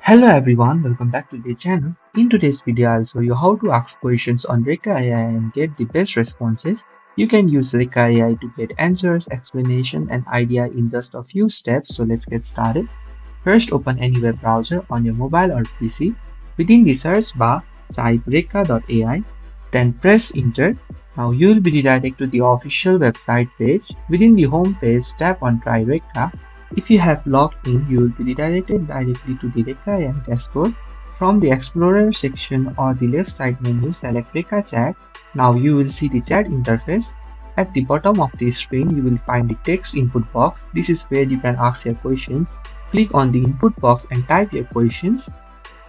Hello everyone, welcome back to the channel. In today's video, I'll show you how to ask questions on Reka AI and get the best responses. You can use Reka AI to get answers, explanation, and idea in just a few steps. So let's get started. First, open any web browser on your mobile or PC. Within the search bar, type reka.ai, then press enter. Now you will be redirected to the official website page. Within the home page, tap on Try Reka. If you have logged in, you will be redirected directly to the Reka AI dashboard. From the Explorer section or the left side menu, select Reka Chat. Now you will see the chat interface. At the bottom of the screen, you will find the text input box. This is where you can ask your questions. Click on the input box and type your questions.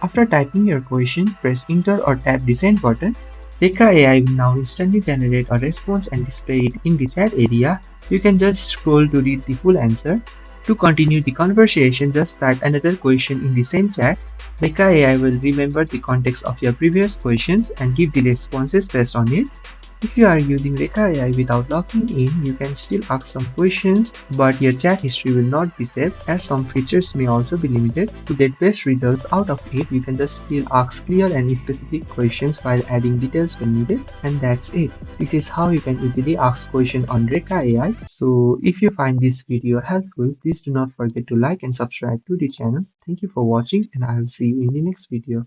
After typing your question, press enter or tap the send button. Reka AI will now instantly generate a response and display it in the chat area. You can just scroll to read the full answer. To continue the conversation, just type another question in the same chat. Reka AI will remember the context of your previous questions and give the responses based on it. If you are using Reka AI without logging in, you can still ask some questions, but your chat history will not be saved as some features may also be limited. To get best results out of it, you can just still ask clear and specific questions while adding details when needed, and that's it. This is how you can easily ask questions on Reka AI. So if you find this video helpful, please do not forget to like and subscribe to the channel. Thank you for watching, and I will see you in the next video.